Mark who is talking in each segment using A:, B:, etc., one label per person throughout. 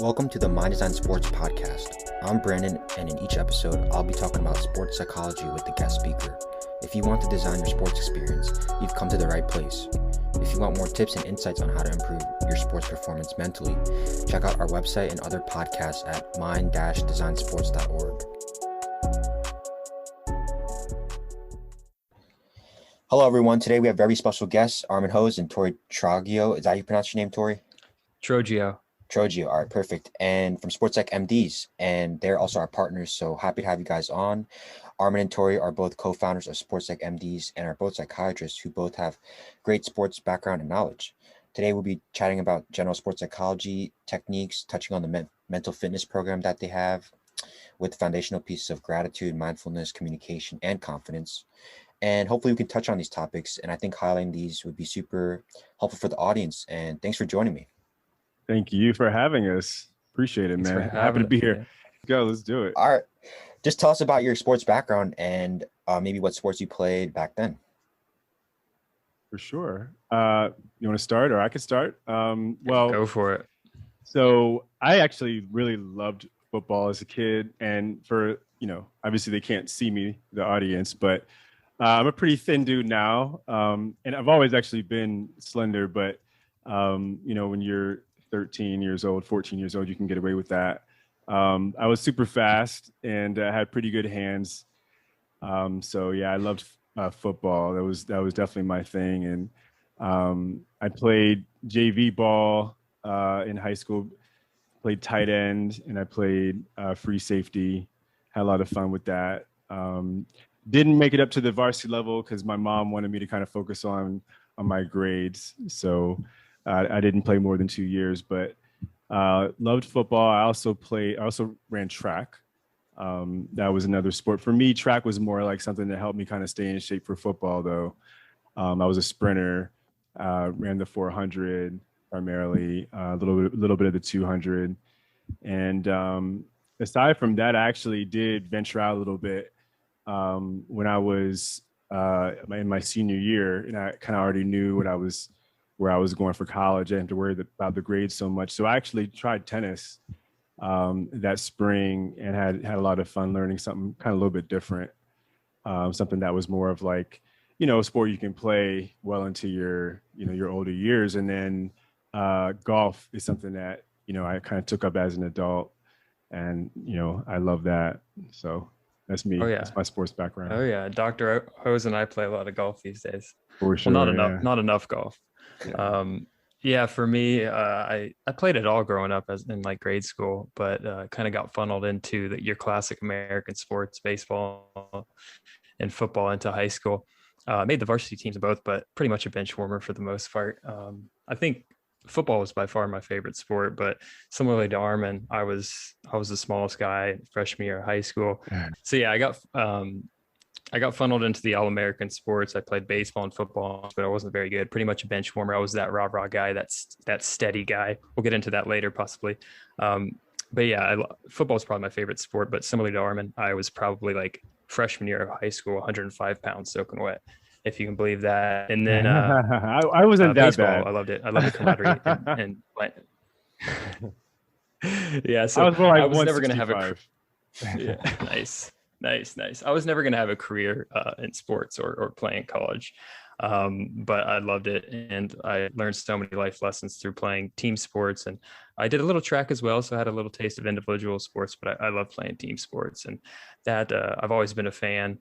A: Welcome to the Mind Design Sports Podcast. I'm Brandon, and in each episode, I'll be talking about sports psychology with the guest speaker. If you want to design your sports experience, you've come to the right place. If you want more tips and insights on how to improve your sports performance mentally, check out our website and other podcasts at mind-designsports.org. Hello, everyone. Today we have very special guests, Armin and Torey Troggio. Is that how you pronounce your name, Torey?
B: Troggio.
A: Troggio. All right, perfect. And from SportPsychMDs, and they're also our partners. So happy to have you guys on. Armin and Torey are both co-founders of SportPsychMDs and are both psychiatrists who both have great sports background and knowledge. Today we'll be chatting about general sports psychology techniques, touching on the mental fitness program that they have with foundational pieces of gratitude, mindfulness, communication, and confidence. And hopefully we can touch on these topics. And I think highlighting these would be super helpful for the audience. And thanks for joining me.
C: Thank you for having us. Appreciate it, man. Happy to be here. Let's go. Let's do it.
A: All right. Just tell us about your sports background and maybe what sports you played back then.
C: For sure. You want to start or I could start?
B: Well, go for it.
C: So I actually really loved football as a kid. And for, obviously they can't see me, the audience, but I'm a pretty thin dude now. And I've always actually been slender, but, when you're 13 years old, 14 years old, you can get away with that. I was super fast and I had pretty good hands. So yeah, I loved football. That was definitely my thing. And I played JV ball in high school, played tight end, and I played free safety. Had a lot of fun with that. Didn't make it up to the varsity level because my mom wanted me to kind of focus on my grades. So I didn't play more than 2 years, but loved football. I also ran track. That was another sport. For me, track was more like something that helped me kind of stay in shape for football, though. I was a sprinter, ran the 400 primarily, a little bit of the 200. And aside from that, I actually did venture out a little bit when I was in my senior year, and I kind of already knew where I was going for college. I didn't have to worry about the grades so much. So I actually tried tennis that spring and had a lot of fun learning something kind of a little bit different, something that was more of like, a sport you can play well into your older years. And then golf is something that, I kind of took up as an adult, and, I love that. So that's me. Oh, yeah. That's my sports background.
B: Oh yeah. Dr. Hose and I play a lot of golf these days.
C: For sure.
B: Well, not enough golf. Yeah. For me, I played it all growing up in like grade school, but kind of got funneled into your classic American sports, baseball and football into high school. Made the varsity teams in both, but pretty much a bench warmer for the most part. I think football was by far my favorite sport, but similarly to Armin, I was the smallest guy freshman year of high school. So yeah, I got funneled into the all-American sports. I played baseball and football, but I wasn't very good. Pretty much a bench warmer. I was that rah-rah guy, that steady guy. We'll get into that later possibly. But yeah, football is probably my favorite sport, but similarly to Armin, I was probably like freshman year of high school, 105 pounds soaking wet, if you can believe that. And then
C: I wasn't that
B: baseball,
C: bad.
B: I loved it. I loved the camaraderie and yeah. So
C: I was
B: never going to have Nice. I was never going to have a career in sports or play in college, but I loved it. And I learned so many life lessons through playing team sports. And I did a little track as well, so I had a little taste of individual sports, but I love playing team sports. And that I've always been a fan.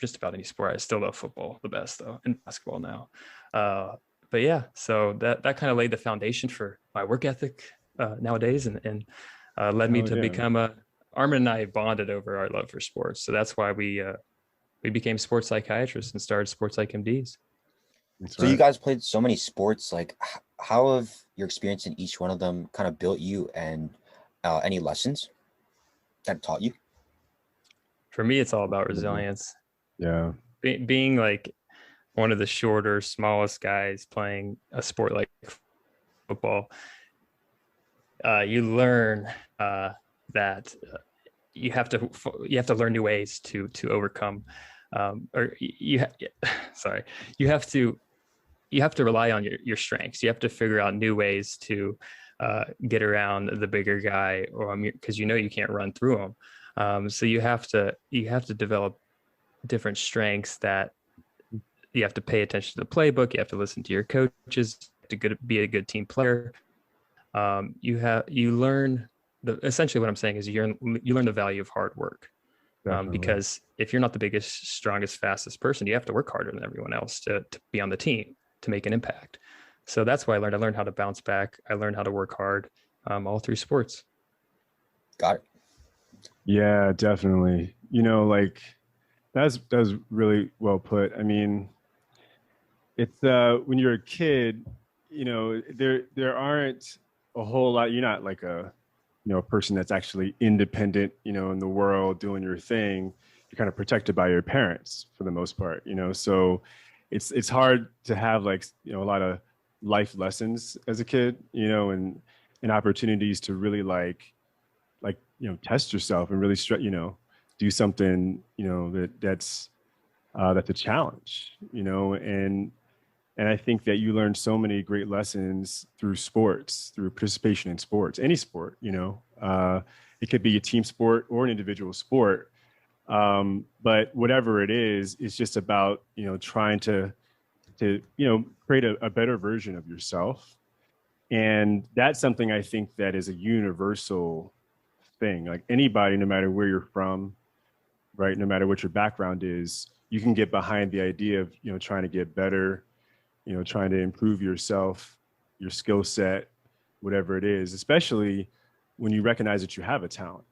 B: Just about any sport. I still love football the best, though, and basketball now. But yeah, so that kind of laid the foundation for my work ethic nowadays, and led me to become Armin and I bonded over our love for sports. So that's why we became sports psychiatrists and started SportPsychMDs.
A: So you guys played so many sports. Like, how have your experience in each one of them kind of built you, and any lessons that taught you?
B: For me, it's all about resilience.
C: Yeah.
B: Being like one of the shorter, smallest guys playing a sport like football, you learn that you have to learn new ways to overcome, you have to rely on your strengths. You have to figure out new ways to get around the bigger guy, or because you can't run through him. So you have to develop different strengths that you have to pay attention to the playbook. You have to listen to your coaches to be a good team player. You learn essentially what I'm saying is you learn the value of hard work. Because if you're not the biggest, strongest, fastest person, you have to work harder than everyone else to be on the team, to make an impact. So that's why I learned how to bounce back. I learned how to work hard, all through sports.
A: Got it.
C: Yeah, definitely. Like that's really well put. I mean, it's when you're a kid, there aren't a whole lot. You're not like a person that's actually independent, in the world doing your thing. You're kind of protected by your parents for the most part, so it's hard to have like, a lot of life lessons as a kid, and opportunities to really like, test yourself and really, do something, that's a challenge, and I think that you learn so many great lessons through sports, through participation in sports, any sport, it could be a team sport or an individual sport. But whatever it is, it's just about, trying to create a better version of yourself. And that's something I think that is a universal thing. Like anybody, no matter where you're from, right, no matter what your background is, you can get behind the idea of, trying to get better, trying to improve yourself, your skill set, whatever it is, especially when you recognize that you have a talent,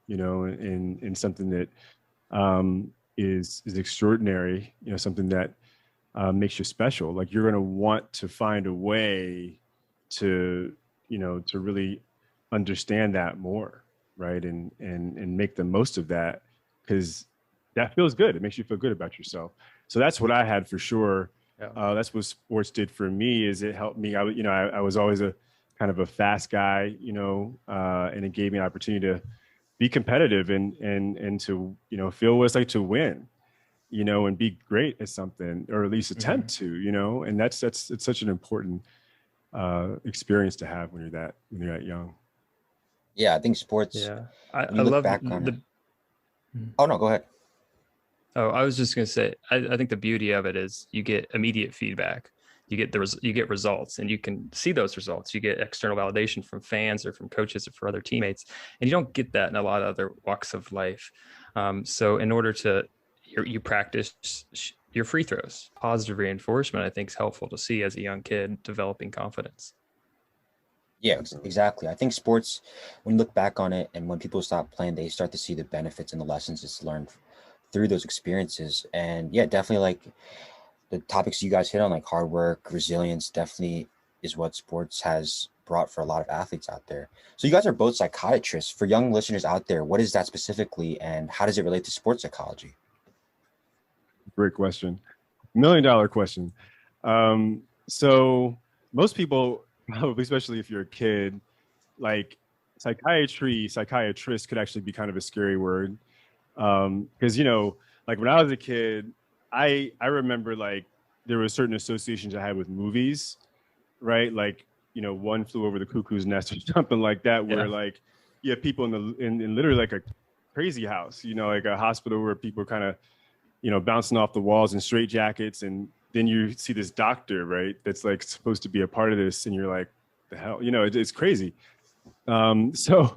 C: in something that is extraordinary, something that makes you special. Like you're going to want to find a way to, to really understand that more, right? And make the most of that, because that feels good. It makes you feel good about yourself. So that's what I had for sure. Yeah. That's what sports did for me. Is it helped me? I was always a kind of a fast guy, and it gave me an opportunity to be competitive and to, feel what it's like to win, and be great at something, or at least attempt to, and it's such an important experience to have when you're that young.
A: Yeah, I think sports.
B: Yeah, I love the.
A: Oh no, go ahead.
B: Oh, I was just going to say, I think the beauty of it is you get immediate feedback. You get results, and you can see those results. You get external validation from fans or from coaches or from other teammates, and you don't get that in a lot of other walks of life. So in order to, you practice your free throws. Positive reinforcement, I think, is helpful to see as a young kid developing confidence.
A: Yeah, exactly. I think sports, when you look back on it and when people stop playing, they start to see the benefits and the lessons it's learned through those experiences. And yeah, definitely like the topics you guys hit on, like hard work, resilience, definitely is what sports has brought for a lot of athletes out there. So you guys are both psychiatrists. For young listeners out there, what is that specifically, and how does it relate to sports psychology?
C: Great question. $1 million question. So most people, probably, especially if you're a kid, like psychiatrist could actually be kind of a scary word. Because, like when I was a kid, I remember like there were certain associations I had with movies, right? Like, One Flew Over the Cuckoo's Nest or something like that, where like you have people in literally like a crazy house, like a hospital where people are kind of, bouncing off the walls in straitjackets, and then you see this doctor, right, that's like supposed to be a part of this, and you're like, the hell, it's crazy. So,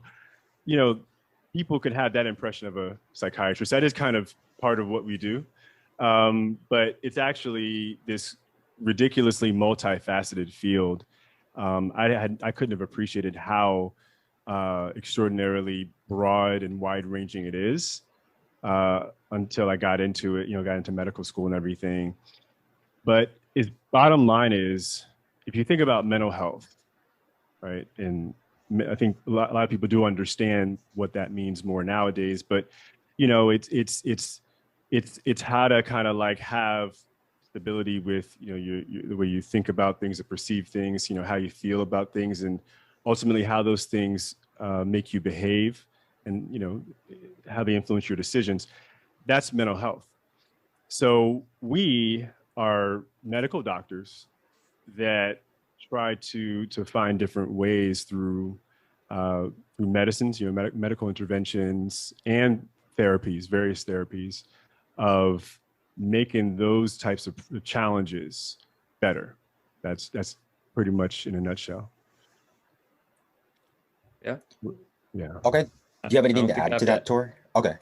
C: people could have that impression of a psychiatrist. That is kind of part of what we do. But it's actually this ridiculously multifaceted field. I couldn't have appreciated how extraordinarily broad and wide-ranging it is until I got into it, got into medical school and everything. But its bottom line is, if you think about mental health, right, and I think a lot of people do understand what that means more nowadays, but it's how to kind of like have stability with the way you think about things or perceive things, how you feel about things, and ultimately how those things make you behave, and how they influence your decisions. That's mental health. So we are medical doctors that try to find different ways through medicines, medical interventions and therapies, various therapies, of making those types of challenges better. That's pretty much in a nutshell.
B: Yeah.
C: Yeah.
A: Okay. Do you have anything to add to that, Tor? Okay.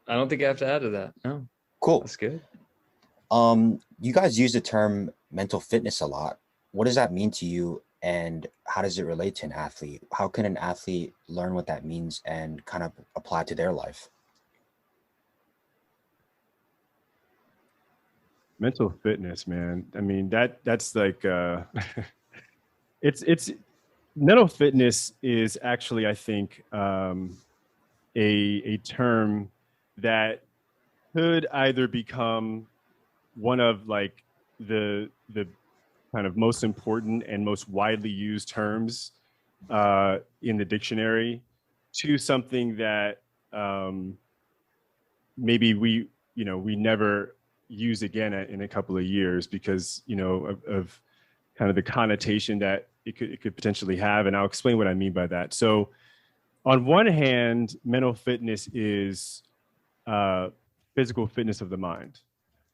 B: I don't think I have to add to that. No.
A: Cool.
B: That's good.
A: You guys use the term mental fitness a lot. What does that mean to you, and how does it relate to an athlete? How can an athlete learn what that means and kind of apply to their life?
C: Mental fitness, man. I mean, that's like it's mental fitness is actually, I think, a term that could either become one of like the kind of most important and most widely used terms in the dictionary, to something that maybe we never use again in a couple of years because of kind of the connotation that it could potentially have. And I'll explain what I mean by that. So on one hand, mental fitness is physical fitness of the mind,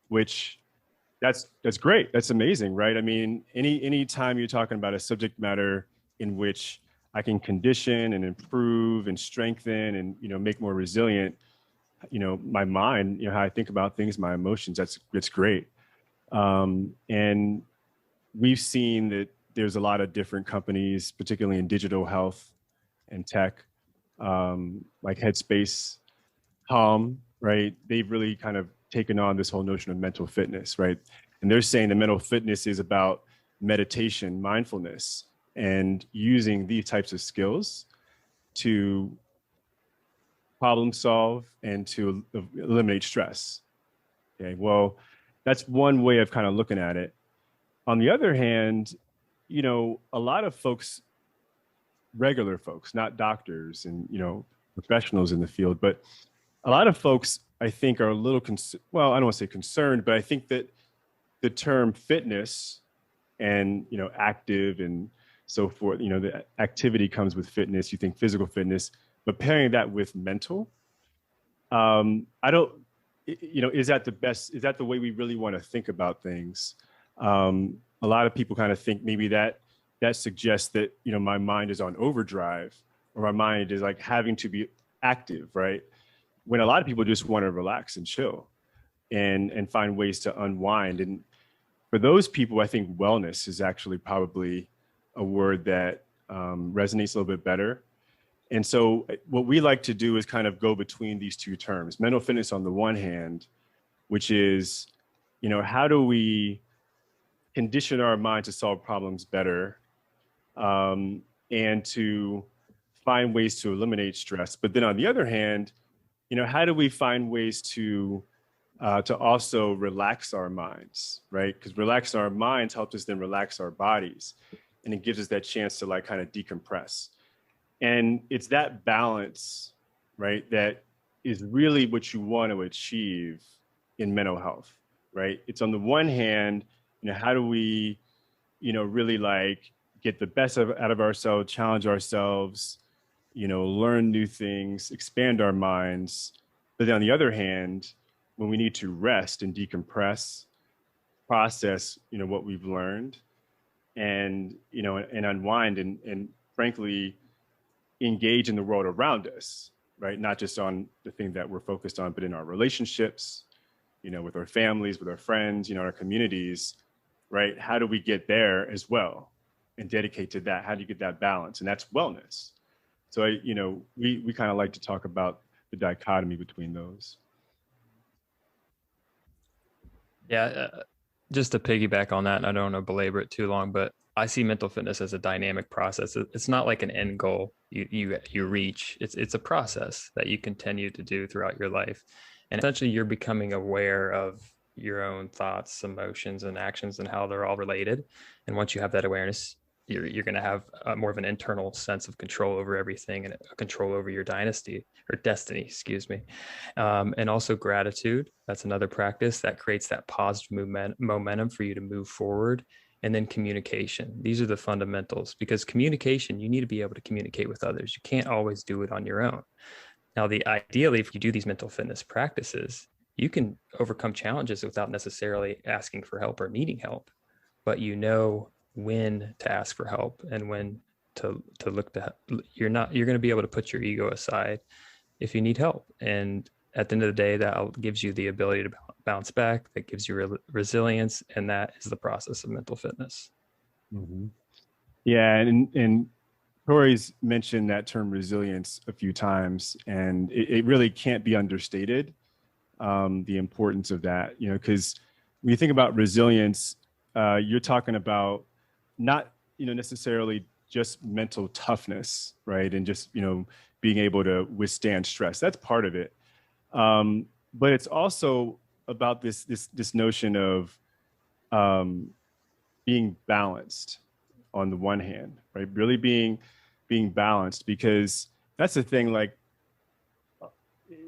C: which that's great. That's amazing, right? I mean, any time you're talking about a subject matter in which I can condition and improve and strengthen and make more resilient, my mind, how I think about things, my emotions, that's great. And we've seen that there's a lot of different companies, particularly in digital health and tech, like Headspace, Calm, right? They've really kind of taken on this whole notion of mental fitness, right? And they're saying that mental fitness is about meditation, mindfulness, and using these types of skills to problem solve and to eliminate stress. Okay, well, that's one way of kind of looking at it. On the other hand, a lot of folks, regular folks, not doctors and, professionals in the field, but a lot of folks, I think, are a little, well, I don't want to say concerned, but I think that the term fitness and, active and so forth, the activity comes with fitness, you think physical fitness, but pairing that with mental, I don't, is that the way we really want to think about things? A lot of people kind of think maybe that suggests that, my mind is on overdrive, or my mind is like having to be active, right? When a lot of people just want to relax and chill and find ways to unwind. And for those people, I think wellness is actually probably a word that resonates a little bit better. And so what we like to do is kind of go between these two terms. Mental fitness on the one hand, which is, how do we condition our mind to solve problems better, and to find ways to eliminate stress. But then on the other hand, how do we find ways to also relax our minds, right? Because relax our minds helps us then relax our bodies, and it gives us that chance to like kind of decompress. And it's that balance, right, that is really what you want to achieve in mental health, right? It's on the one hand, how do we, really like get the best out of ourselves, challenge ourselves, learn new things, expand our minds. But then on the other hand, when we need to rest and decompress, process, what we've learned, and, and unwind and frankly, engage in the world around us, right? Not just on the thing that we're focused on, but in our relationships, with our families, with our friends, our communities, right? How do we get there as well and dedicate to that? How do you get that balance? And that's wellness. So, we kind of like to talk about the dichotomy between those.
B: Yeah, just to piggyback on that, and I don't want to belabor it too long, but I see mental fitness as a dynamic process. It's not like an end goal you reach. It's a process that you continue to do throughout your life. And essentially you're becoming aware of your own thoughts, emotions, and actions and how they're all related. And once you have that awareness, you're going to have more of an internal sense of control over everything and control over your destiny, excuse me. And also gratitude. That's another practice that creates that positive momentum for you to move forward and then communication. These are the fundamentals, because communication, you need to be able to communicate with others. You can't always do it on your own. Now, ideally, if you do these mental fitness practices, you can overcome challenges without necessarily asking for help or needing help, but you know when to ask for help and when to look to. You're going to be able to put your ego aside if you need help. And at the end of the day, that gives you the ability to bounce back. That gives you resilience, and that is the process of mental fitness.
C: Mm-hmm. Yeah, and Torey's mentioned that term resilience a few times, and it really can't be understated, the importance of that, because when you think about resilience, you're talking about not, necessarily just mental toughness, right? And just, being able to withstand stress. That's part of it. But it's also about this notion of being balanced on the one hand, right? Really being balanced, because that's the thing, like,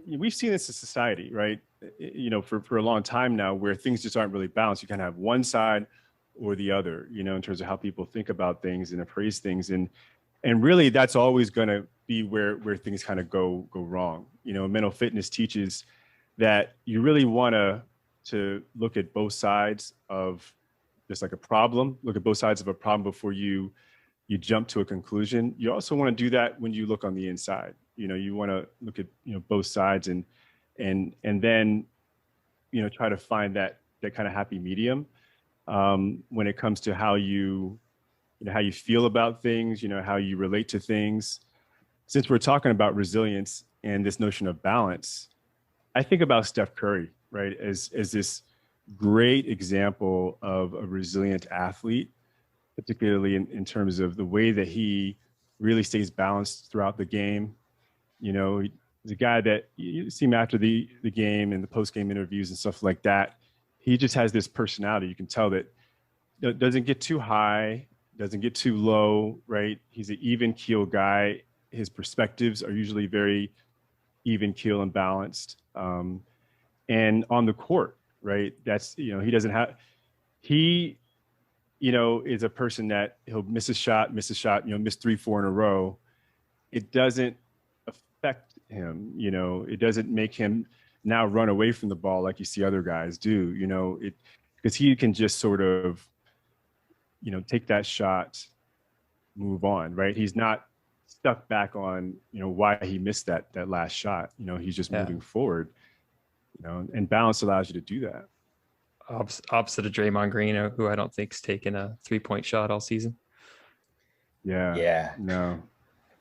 C: we've seen this in society, right? For a long time now, where things just aren't really balanced. You kind of have one side or the other, in terms of how people think about things and appraise things. And really that's always going to be where things kind of go wrong. Mental fitness teaches that you really want to look at both sides of just like a problem, look at both sides of a problem before you jump to a conclusion. You also want to do that when you look on the inside. You want to look at, both sides and then, try to find that kind of happy medium when it comes to how you feel about things, how you relate to things. Since we're talking about resilience and this notion of balance, I think about Steph Curry, right, as this great example of a resilient athlete, particularly in terms of the way that he really stays balanced throughout the game. He's a guy that you see him after the game and the post-game interviews and stuff like that. He just has this personality. You can tell that doesn't get too high, doesn't get too low, right? He's an even keel guy. His perspectives are usually very even keel and balanced. And on the court, right? That's, he is a person that he'll miss a shot, miss 3-4 in a row. It doesn't affect him, it doesn't make him now run away from the ball like you see other guys do, because he can just sort of, take that shot, move on, right? He's not stuck back on, why he missed that last shot. He's just moving forward, and balance allows you to do that.
B: Opposite of Draymond Green, who I don't think's taken a 3-point shot all season.
C: Yeah. No,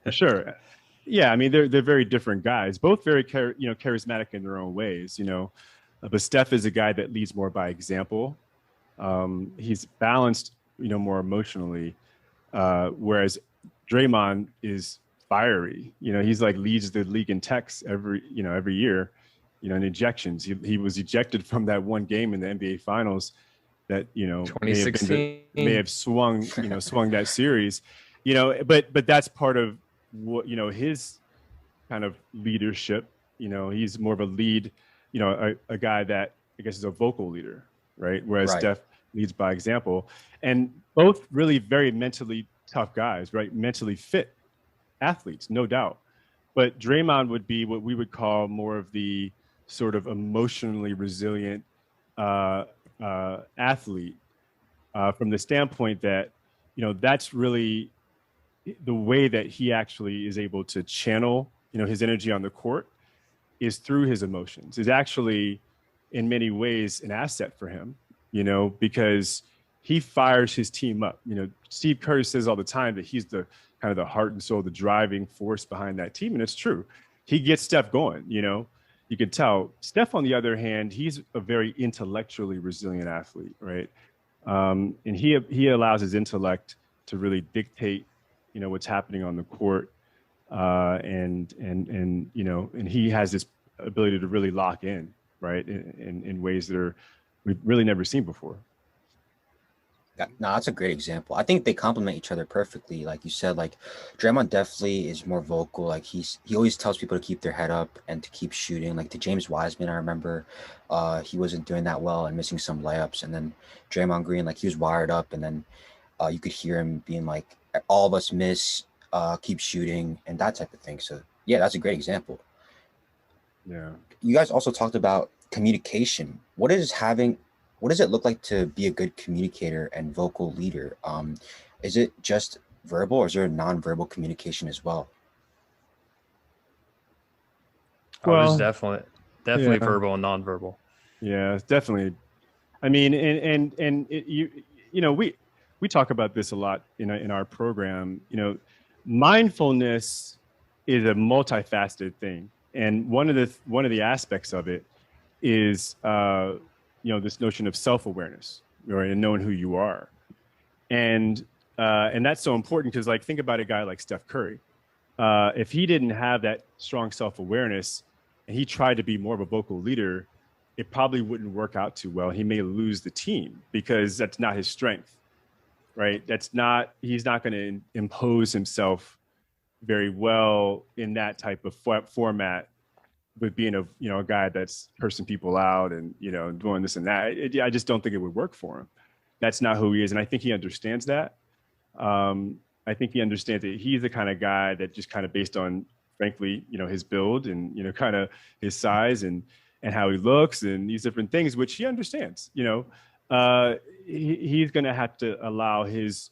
C: for sure. Yeah. I mean, they're very different guys, both very, charismatic in their own ways, but Steph is a guy that leads more by example. He's balanced, more emotionally, whereas Draymond is fiery. He's like leads the league in techs every year, in ejections. He was ejected from that one game in the NBA Finals that
B: 2016
C: may have swung that series, but that's part of what his kind of leadership. He's more of a lead, a guy that I guess is a vocal leader, right? Whereas Steph leads by example, and both really very mentally tough guys, right? Mentally fit athletes, no doubt. But Draymond would be what we would call more of the sort of emotionally resilient athlete, from the standpoint that, that's really the way that he actually is able to channel, his energy on the court is through his emotions, is actually in many ways an asset for him, because he fires his team up. Steve Kerr says all the time that he's the kind of the heart and soul, the driving force behind that team. And it's true. He gets Steph going, you can tell. Steph, on the other hand, he's a very intellectually resilient athlete, right? And he allows his intellect to really dictate, what's happening on the court. And he has this ability to really lock in, right? In ways that we've really never seen before.
A: No, that's a great example. I think they complement each other perfectly. Like you said, like Draymond definitely is more vocal. Like he always tells people to keep their head up and to keep shooting. Like to James Wiseman, I remember he wasn't doing that well and missing some layups. And then Draymond Green, like he was wired up, and then you could hear him being like, "All of us miss, keep shooting," and that type of thing. So yeah, that's a great example.
C: Yeah.
A: You guys also talked about communication. What does it look like to be a good communicator and vocal leader? Is it just verbal, or is there nonverbal communication as well?
B: Oh, there's
C: Well,
B: definitely
C: yeah,
B: verbal and nonverbal.
C: yeah, definitely. I mean, you know, we talk about this a lot in our program. You know, mindfulness is a multifaceted thing, and one of the aspects of it is you know, this notion of self-awareness, right, and knowing who you are, and that's so important because, like, think about a guy like Steph Curry. If he didn't have that strong self-awareness and he tried to be more of a vocal leader, it probably wouldn't work out too well. He may lose the team because that's not his strength, right? He's not going to impose himself very well in that type of format with being a guy that's cursing people out and, doing this and that. I just don't think it would work for him. That's not who he is. And I think he understands that. I think he understands that he's the kind of guy that just kind of based on, frankly, his build and, kind of his size and how he looks and these different things, which he understands, he's going to have to allow his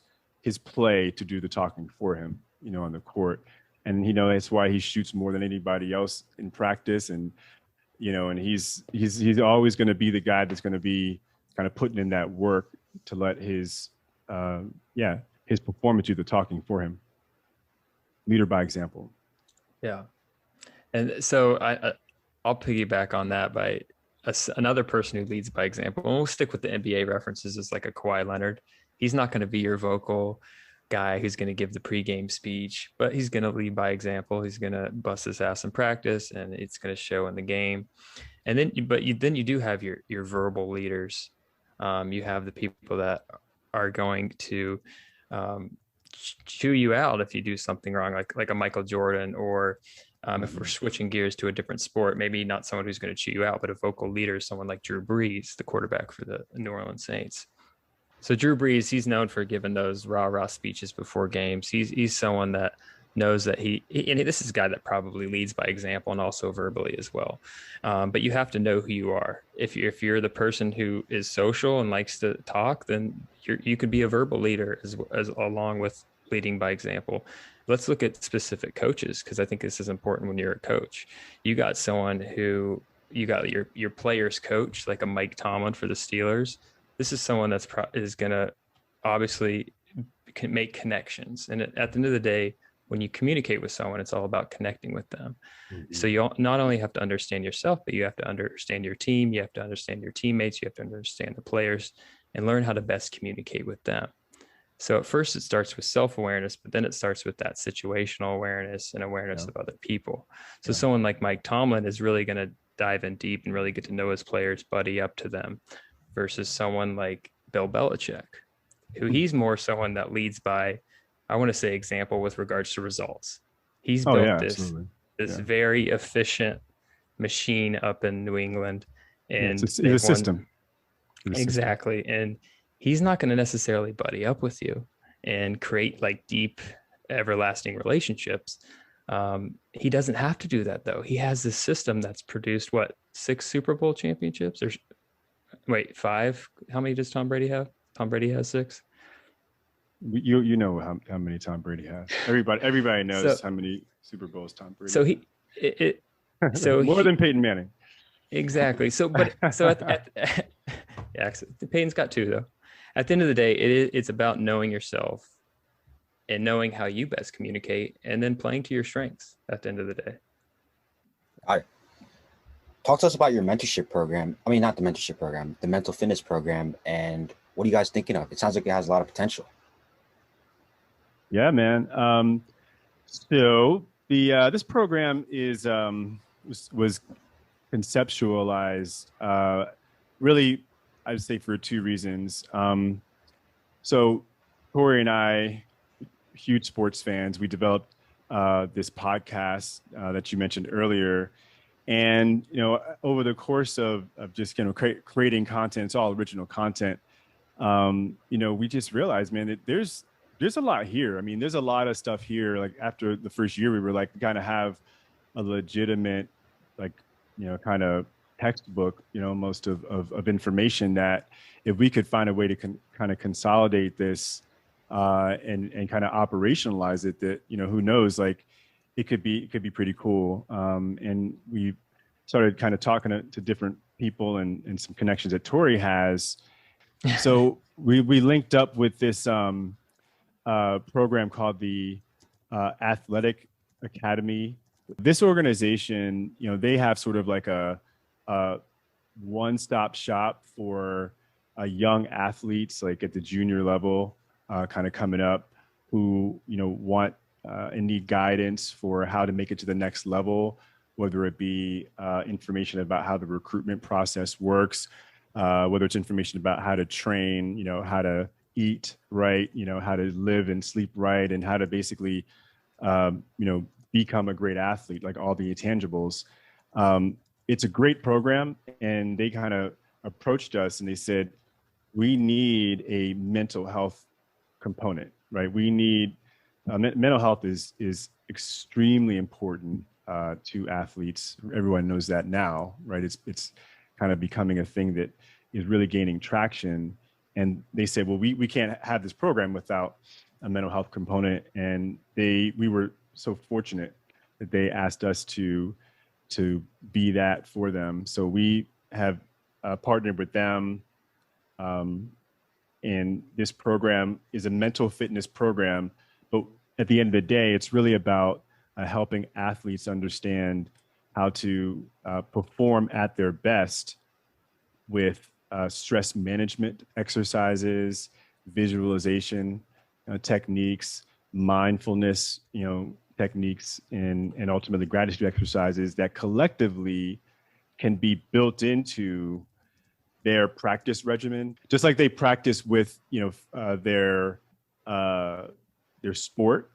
C: play to do the talking for him, on the court. And, that's why he shoots more than anybody else in practice. And, and he's always going to be the guy that's going to be kind of putting in that work to let his performance do the talking for him. Leader by example.
B: Yeah. And so I'll piggyback on that by another person who leads by example. And we'll stick with the NBA references is like a Kawhi Leonard. He's not going to be your vocal guy who's going to give the pregame speech, but he's going to lead by example. He's going to bust his ass in practice and it's going to show in the game. And then, you do have your verbal leaders. You have the people that are going to chew you out if you do something wrong, like a Michael Jordan, or if we're switching gears to a different sport, maybe not someone who's going to chew you out, but a vocal leader, someone like Drew Brees, the quarterback for the New Orleans Saints. So Drew Brees, he's known for giving those rah-rah speeches before games. He's someone that knows that and this is a guy that probably leads by example and also verbally as well. But you have to know who you are. If you're the person who is social and likes to talk, then you could be a verbal leader as along with leading by example. Let's look at specific coaches, because I think this is important when you're a coach. You got someone who you got your players coach, like a Mike Tomlin for the Steelers. This is someone that's is going to obviously make connections. And at the end of the day, when you communicate with someone, it's all about connecting with them. Mm-hmm. So you not only have to understand yourself, but you have to understand your team. You have to understand your teammates. You have to understand the players and learn how to best communicate with them. So at first it starts with self-awareness, but then it starts with that situational awareness and awareness of other people. So someone like Mike Tomlin is really going to dive in deep and really get to know his players, buddy up to them, versus someone like Bill Belichick, who he's more someone that leads by, I want to say, example with regards to results. He's built this very efficient machine up in New England. And
C: it's a system.
B: Exactly. And he's not going to necessarily buddy up with you and create like deep, everlasting relationships. He doesn't have to do that, though. He has this system that's produced 6 Super Bowl championships, or 5. How many does Tom Brady have? Tom Brady has 6.
C: You know how many Tom Brady has. Everybody knows how many Super Bowls Tom Brady.
B: So
C: more than Peyton Manning.
B: Exactly. Peyton's got 2 though. At the end of the day, it's about knowing yourself and knowing how you best communicate, and then playing to your strengths at the end of the day.
A: All right. Talk to us about your mentorship program. I mean, not the mentorship program, the mental fitness program, and what are you guys thinking of? It sounds like it has a lot of potential.
C: Yeah, man. So this program was conceptualized really, I'd say, for 2 reasons. So Torey and I, huge sports fans, we developed this podcast that you mentioned earlier. And, over the course of just, creating content, it's all original content. We just realized, man, that there's a lot here. I mean, there's a lot of stuff here. Like after the first year, we were like, kind of have a legitimate, like, kind of textbook, most of information that if we could find a way to kind of consolidate this and kind of operationalize it, that, who knows, like it could be pretty cool. And we started kind of talking to different people and some connections that Torey has. So we linked up with this program called the Athletic Academy. This organization, they have sort of like a one-stop shop for young athletes, like at the junior level, kind of coming up, who want and need guidance for how to make it to the next level, whether it be information about how the recruitment process works, whether it's information about how to train, how to eat right, how to live and sleep right, and how to basically, become a great athlete, like all the intangibles. It's a great program, and they kind of approached us and they said, we need a mental health component, right? We need mental health is extremely important to athletes. Everyone knows that now, right? It's kind of becoming a thing that is really gaining traction. And they said, well, we can't have this program without a mental health component. And we were so fortunate that they asked us to be that for them. So we have partnered with them. And this program is a mental fitness program. But at the end of the day, it's really about helping athletes understand how to perform at their best with stress management exercises, visualization techniques, mindfulness, techniques, and ultimately gratitude exercises that collectively can be built into their practice regimen, just like they practice with their sport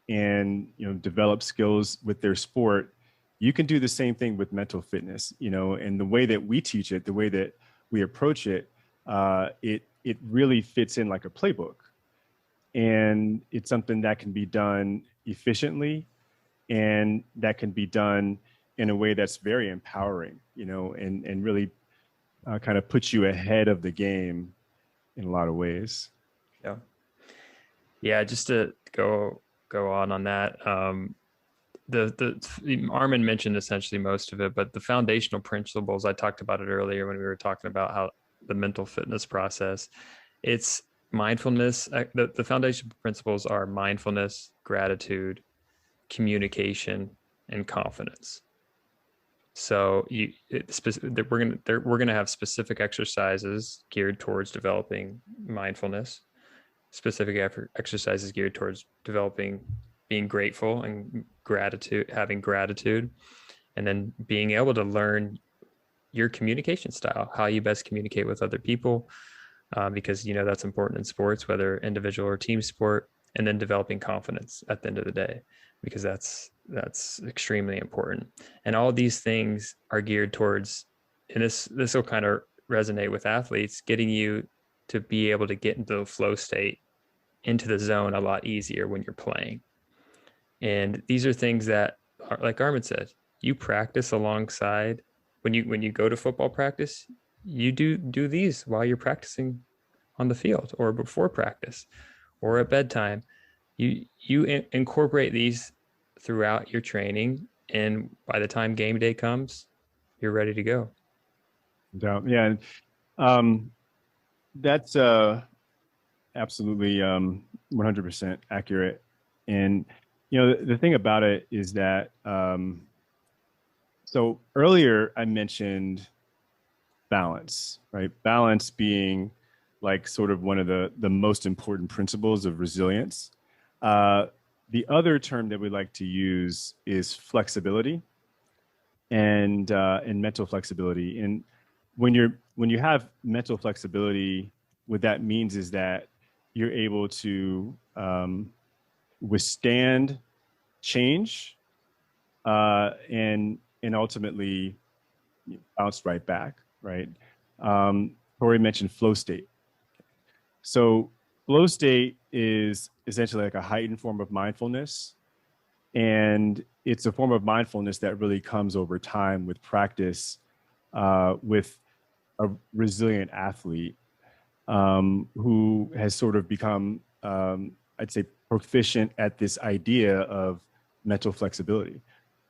C: and develop skills with their sport. You can do the same thing with mental fitness, and the way that we teach it, the way that we approach it, it really fits in like a playbook. And it's something that can be done efficiently, and that can be done in a way that's very empowering, and really kind of puts you ahead of the game in a lot of ways.
B: Yeah. Just to go on that. The Armin mentioned essentially most of it, but the foundational principles, I talked about it earlier when we were talking about how the mental fitness process, it's mindfulness. The foundation principles are mindfulness, gratitude, communication, and confidence. So we're gonna have specific exercises geared towards developing mindfulness, specific exercises geared towards developing being grateful and having gratitude, and then being able to learn your communication style, how you best communicate with other people, because that's important in sports, whether individual or team sport, and then developing confidence at the end of the day, because that's extremely important. And all these things are geared towards, and this will kind of resonate with athletes, getting you to be able to get into the flow state, into the zone a lot easier when you're playing. And these are things that, like Armin said, you practice alongside. When you go to football practice, you do these while you're practicing on the field, or before practice, or at bedtime. You incorporate these throughout your training, and by the time game day comes, you're ready to go.
C: Yeah, that's absolutely 100% accurate. And the thing about it is that so earlier I mentioned balance, right? Balance being like sort of one of the most important principles of resilience. The other term that we like to use is flexibility and mental flexibility. And when you have mental flexibility, what that means is that you're able to withstand change and ultimately bounce right back, right? Torey mentioned flow state. So flow state is essentially like a heightened form of mindfulness. And it's a form of mindfulness that really comes over time with practice, with a resilient athlete who has sort of become, I'd say, proficient at this idea of mental flexibility.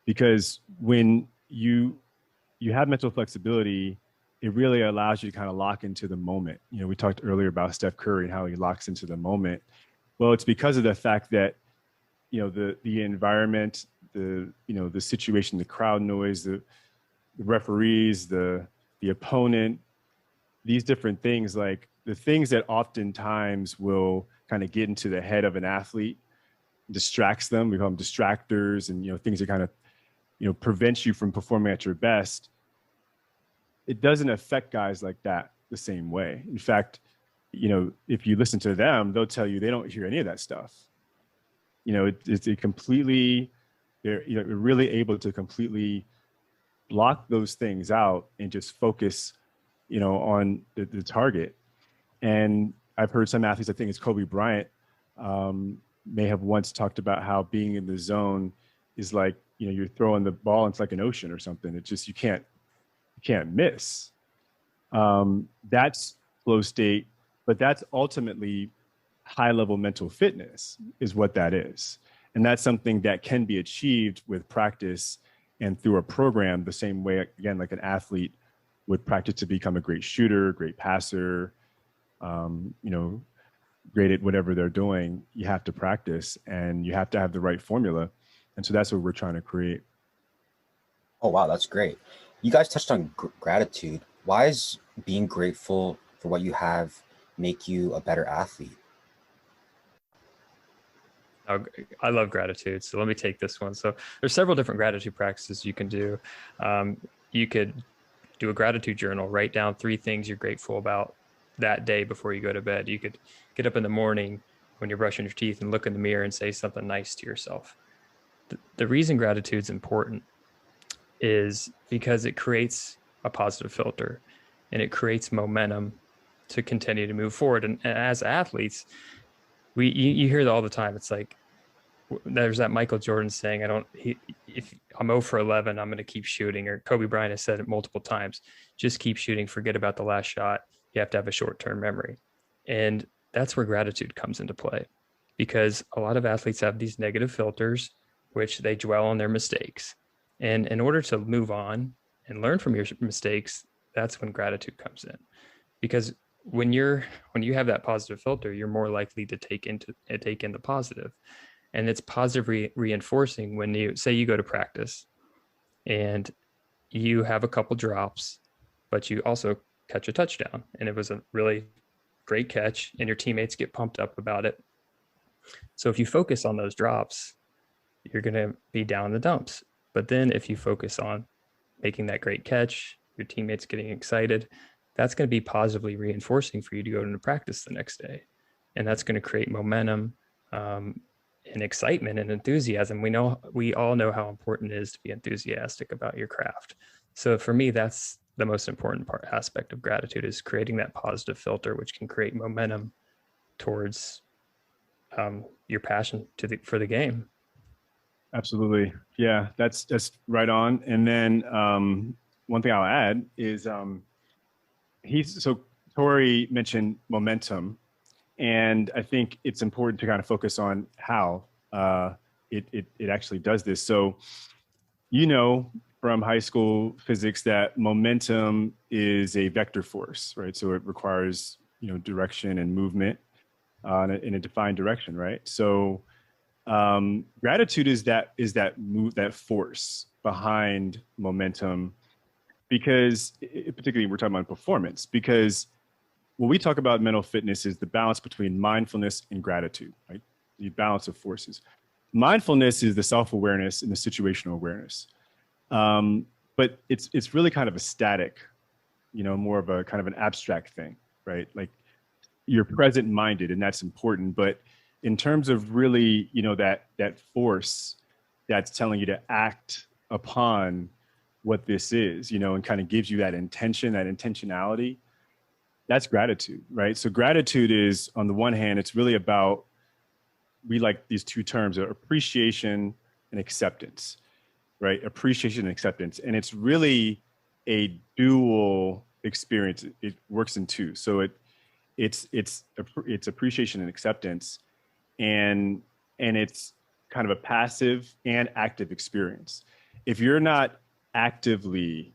C: Because when you have mental flexibility, it really allows you to kind of lock into the moment. You know, we talked earlier about Steph Curry and how he locks into the moment. Well, it's because of the fact that, you know, the environment, the situation, the crowd noise, the referees, the opponent, these different things, like the things that oftentimes will kind of get into the head of an athlete, distracts them. We call them distractors, and, you know, things that kind of, you know, prevent you from performing at your best. It doesn't affect guys like that the same way. In fact, you know, if you listen to them, they'll tell you they don't hear any of that stuff. You know, it's completely, they're, you know, really able to completely block those things out and just focus, you know, on the target. And I've heard some athletes, I think it's Kobe Bryant, may have once talked about how being in the zone is like, you know, you're throwing the ball, it's like an ocean or something. It's just, you can't miss. That's flow state, but that's ultimately high level mental fitness is what that is. And that's something that can be achieved with practice and through a program, the same way, again, like an athlete would practice to become a great shooter, great passer, you know, great at whatever they're doing. You have to practice and you have to have the right formula. And so that's what we're trying to create.
A: Oh, wow, that's great. You guys touched on gratitude. Why is being grateful for what you have make you a better athlete?
B: I love gratitude. So let me take this one. So there's several different gratitude practices you can do. You could do a gratitude journal, write down 3 things you're grateful about that day before you go to bed. You could get up in the morning when you're brushing your teeth and look in the mirror and say something nice to yourself. The reason gratitude is important is because it creates a positive filter and it creates momentum to continue to move forward. And as athletes, you hear that all the time. It's like, there's that Michael Jordan saying, if I'm 0 for 11, I'm going to keep shooting. Or Kobe Bryant has said it multiple times, just keep shooting, forget about the last shot. You have to have a short-term memory. And that's where gratitude comes into play, because a lot of athletes have these negative filters, which they dwell on their mistakes. And in order to move on and learn from your mistakes, that's when gratitude comes in. Because when you have that positive filter, you're more likely to take in the positive. And it's positive reinforcing when you say you go to practice and you have a couple drops, but you also catch a touchdown. And it was a really great catch and your teammates get pumped up about it. So if you focus on those drops, you're going to be down in the dumps. But then if you focus on making that great catch, your teammates getting excited, that's going to be positively reinforcing for you to go into practice the next day. And that's going to create momentum, and excitement and enthusiasm. We all know how important it is to be enthusiastic about your craft. So for me, that's the most important aspect of gratitude, is creating that positive filter, which can create momentum towards your passion for the game.
C: Absolutely. Yeah, that's right on. And then one thing I'll add is Torey mentioned momentum. And I think it's important to kind of focus on how it actually does this. So, you know, from high school physics that momentum is a vector force, right? So it requires, you know, direction and movement in a defined direction, right? So gratitude is that force behind momentum, because particularly we're talking about performance, because what we talk about mental fitness is the balance between mindfulness and gratitude, right? The balance of forces. Mindfulness is the self-awareness and the situational awareness. But it's really kind of a static, you know, more of a kind of an abstract thing, right? Like you're present minded, and that's important. But in terms of really, that force that's telling you to act upon what this is, and kind of gives you that intention, that intentionality, that's gratitude, right? So gratitude is, on the one hand, it's really about, we like these two terms, appreciation and acceptance, right? Appreciation and acceptance. And it's really a dual experience. It works in two. So it's appreciation and acceptance, and it's kind of a passive and active experience. If you're not actively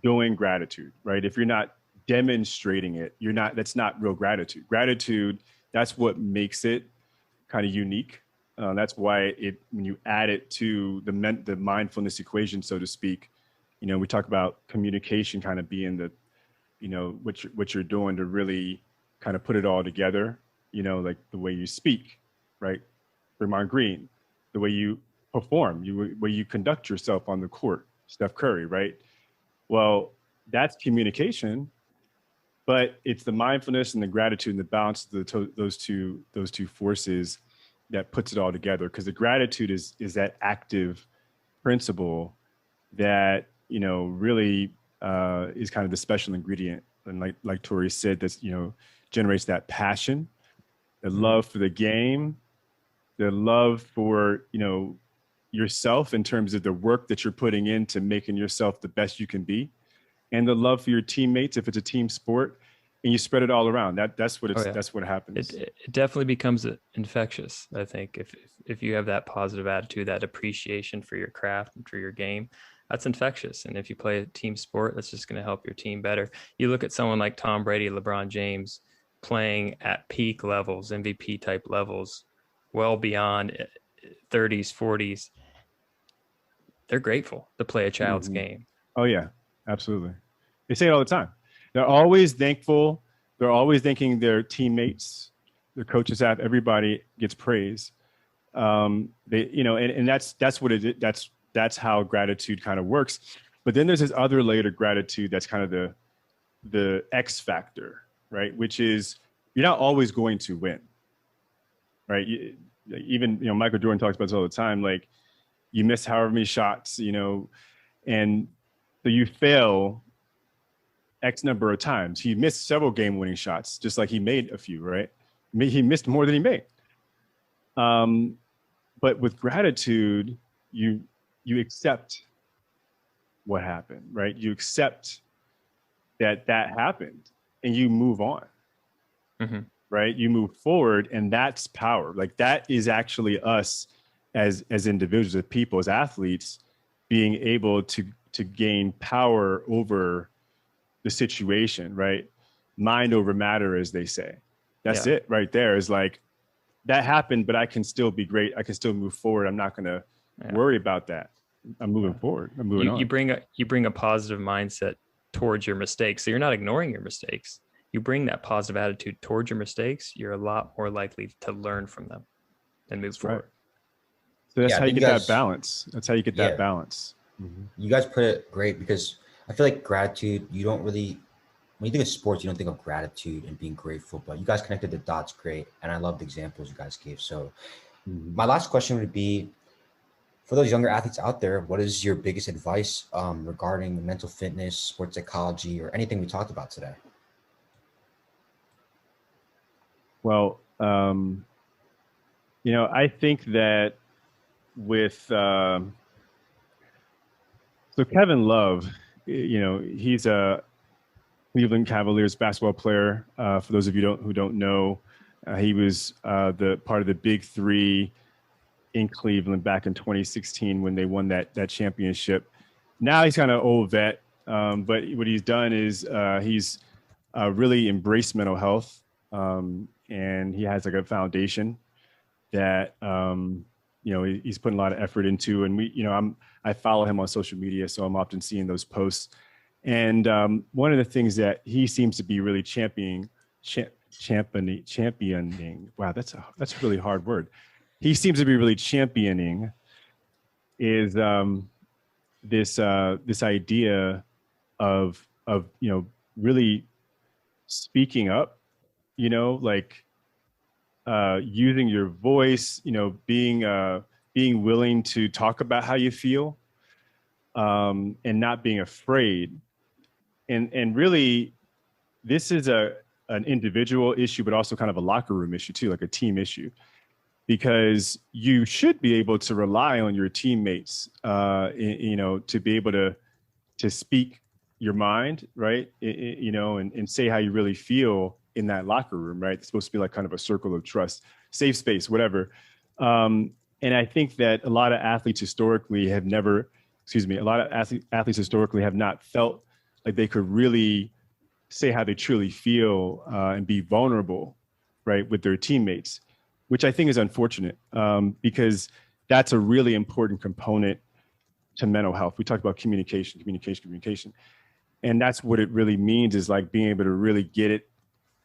C: doing gratitude, right? If you're not demonstrating it, that's not real gratitude. Gratitude, that's what makes it kind of unique. That's why when you add it to the mindfulness equation, so to speak, we talk about communication kind of being the, what you're doing to really kind of put it all together, like the way you speak, right? Raymond Green, the way you perform, the way you conduct yourself on the court, Steph Curry, right? Well, that's communication, but it's the mindfulness and the gratitude and the balance of those two forces that puts it all together. Because the gratitude is that active principle that, really is kind of the special ingredient. And like Torey said, that's, generates that passion, the love for the game, the love for, yourself in terms of the work that you're putting into making yourself the best you can be, and the love for your teammates if it's a team sport, and you spread it all around. That's what that's what happens.
B: It definitely becomes infectious, I think, if you have that positive attitude, that appreciation for your craft and for your game, that's infectious. And if you play a team sport, that's just going to help your team better. You look at someone like Tom Brady, LeBron James, playing at peak levels, MVP type levels, well beyond 30s, 40s. They're grateful to play a child's game.
C: Oh yeah, absolutely. They say it all the time. They're always thankful. They're always thanking their teammates, their coaches, staff, everybody gets praise. And that's what it is. That's how gratitude kind of works. But then there's this other layer to gratitude that's kind of the X factor, right? Which is, you're not always going to win, right? Even, Michael Jordan talks about this all the time. Like, you miss however many shots, and so you fail X number of times. He missed several game-winning shots, just like he made a few, right? He missed more than he made. But with gratitude, you accept what happened, right? You accept that happened, and you move on, right? You move forward, and that's power. Like, that is actually us as individuals, as people, as athletes, being able to gain power over the situation, right? Mind over matter, as they say. That's it right there. Is like, that happened, but I can still be great. I can still move forward. I'm not going to worry about that. I'm moving forward. I'm moving on.
B: You bring a positive mindset towards your mistakes. So you're not ignoring your mistakes. You bring that positive attitude towards your mistakes. You're a lot more likely to learn from them and move forward.
C: Right. So that's how you get that balance. That's how you get that balance.
A: You guys put it great, because I feel like gratitude, you don't really, when you think of sports, you don't think of gratitude and being grateful, but you guys connected the dots great. And I love the examples you guys gave. So my last question would be, for those younger athletes out there, what is your biggest advice regarding mental fitness, sports psychology, or anything we talked about today?
C: Well, I think that with so Kevin Love, he's a Cleveland Cavaliers basketball player. For those of you who don't know, he was the part of the Big Three in Cleveland back in 2016 when they won that championship. Now he's kind of old vet, but what he's done is he's really embraced mental health, and he has like a foundation that he's putting a lot of effort into. And I follow him on social media, so I'm often seeing those posts. And one of the things that he seems to be really championing. Wow, that's a really hard word. He seems to be really championing is this idea of really speaking up like using your voice, being willing to talk about how you feel, and not being afraid. And really, this is an individual issue, but also kind of a locker room issue too, like a team issue, because you should be able to rely on your teammates, to be able to speak your mind, right? And say how you really feel in that locker room, right? It's supposed to be like kind of a circle of trust, safe space, whatever. And I think that a lot of athletes historically have never, a lot of athletes historically have not felt like they could really say how they truly feel and be vulnerable, right, with their teammates, which I think is unfortunate, because that's a really important component to mental health. We talked about communication. And that's what it really means, is like being able to really get it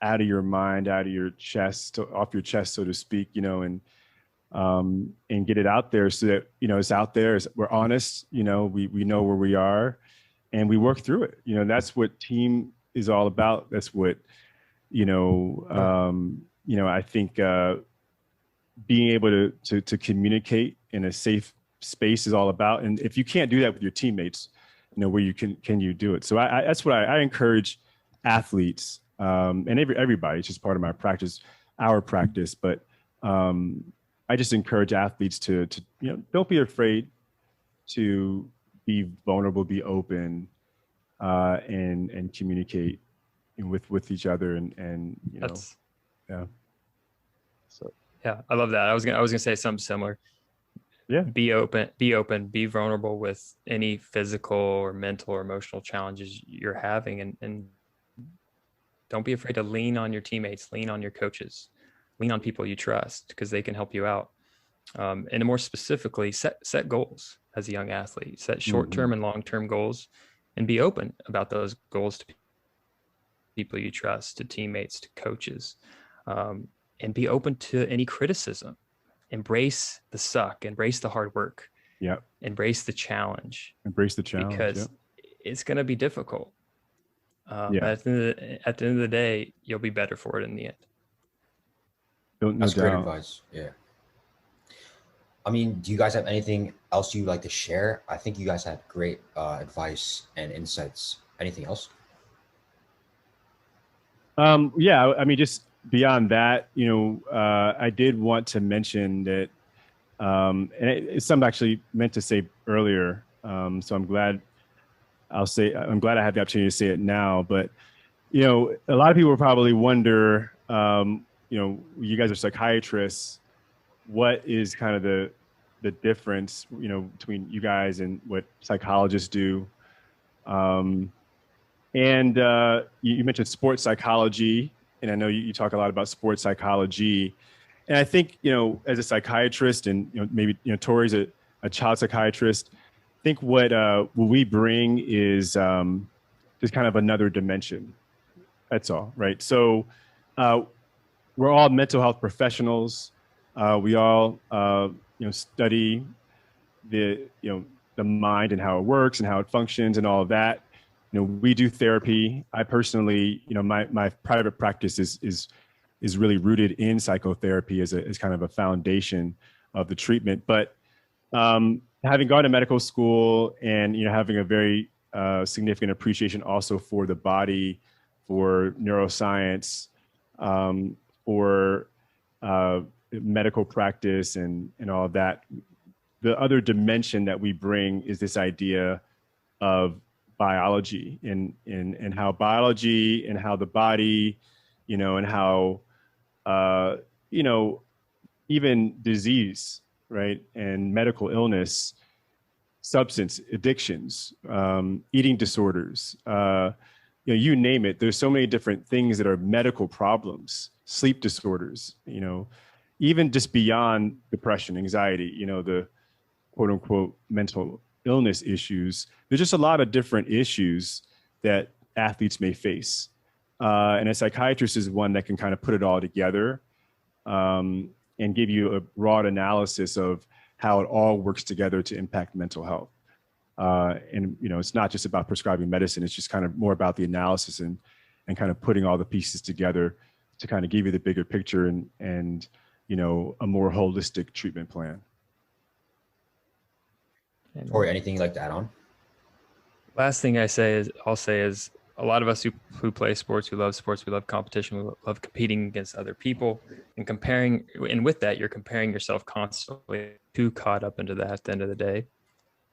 C: out of your mind, out of your chest, off your chest, so to speak, and get it out there so that, it's out there. We're honest, we know where we are and we work through it. That's what team is all about. That's what, I think being able to communicate in a safe space is all about. And if you can't do that with your teammates, where you can you do it? So that's what I encourage athletes, and everybody. It's just part of my practice, our practice. But I just encourage athletes to don't be afraid to be vulnerable, be open, and communicate with each other, and yeah. So
B: yeah, I love that. I was gonna say something similar.
C: Yeah.
B: Be open, be vulnerable with any physical or mental or emotional challenges you're having, and don't be afraid to lean on your teammates, lean on your coaches, lean on people you trust, because they can help you out. And more specifically, set goals as a young athlete, set short-term and long-term goals, and be open about those goals to people you trust, to teammates, to coaches, and be open to any criticism. Embrace the suck, embrace the hard work, embrace the challenge, because it's going to be difficult. But at the end of the day, you'll be better for it in the end.
A: That's great advice. Yeah. I mean, do you guys have anything else you'd like to share? I think you guys had great advice and insights. Anything else?
C: Yeah, I mean, just beyond that, I did want to mention that, and it's something I actually meant to say earlier. So I'm glad I had the opportunity to say it now. But, a lot of people probably wonder, you guys are psychiatrists. What is kind of the difference, between you guys and what psychologists do? And you mentioned sports psychology, and I know you talk a lot about sports psychology. And I think, as a psychiatrist, and maybe Torey's a child psychiatrist, I think what we bring is just kind of another dimension. That's all, right? So we're all mental health professionals. We all study the mind and how it works and how it functions and all of that. We do therapy. I personally, my private practice is really rooted in psychotherapy as kind of a foundation of the treatment. But having gone to medical school and having a very significant appreciation also for the body, for neuroscience, or medical practice and all of that, the other dimension that we bring is this idea of biology and how biology and how the body, and how, even disease, right? And medical illness, substance addictions, eating disorders, you name it. There's so many different things that are medical problems, sleep disorders, even just beyond depression, anxiety, the quote unquote mental illness issues. There's just a lot of different issues that athletes may face. And a psychiatrist is one that can kind of put it all together and give you a broad analysis of how it all works together to impact mental health. And, it's not just about prescribing medicine. It's just kind of more about the analysis and kind of putting all the pieces together to kind of give you the bigger picture and a more holistic treatment plan.
A: Or anything you'd like to add on?
B: Last thing I'll say is a lot of us who play sports, we love competition, we love competing against other people and comparing. And with that, you're comparing yourself constantly, too caught up into that at the end of the day.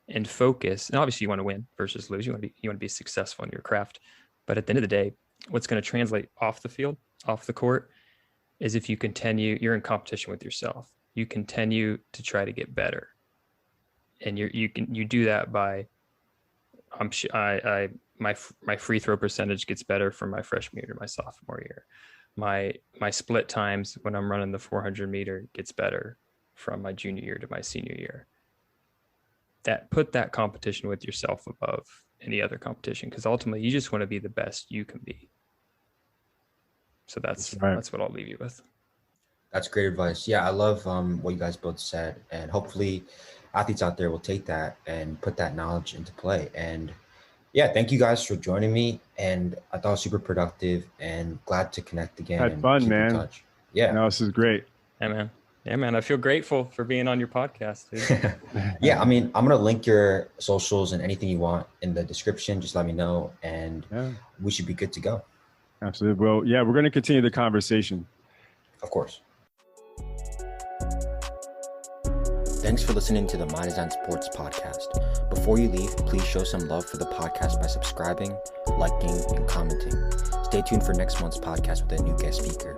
B: And focus. And obviously you want to win versus lose. You want to be successful in your craft. But at the end of the day, what's going to translate off the field, off the court, is if you're in competition with yourself. You continue to try to get better. And you do that by my free throw percentage gets better from my freshman year to my sophomore year. My split times when I'm running the 400 meter gets better from my junior year to my senior year. Put that competition with yourself above any other competition, because ultimately you just want to be the best you can be. So that's what I'll leave you with.
A: That's great advice. Yeah, I love what you guys both said, and hopefully athletes out there will take that and put that knowledge into play. And yeah, thank you guys for joining me, and I thought it was super productive and glad to connect again.
C: Had
A: and
C: fun,
A: keep in
C: man.
A: touch. Yeah.
C: No, this is great.
B: Yeah, man. I feel grateful for being on your podcast, dude.
A: Yeah, I mean, I'm going to link your socials and anything you want in the description. Just let me know, and we should be good to go.
C: Absolutely. Well, yeah, we're going to continue the conversation.
A: Of course. Thanks for listening to the My Design Sports podcast. Before you leave, please show some love for the podcast by subscribing, liking, and commenting. Stay tuned for next month's podcast with a new guest speaker.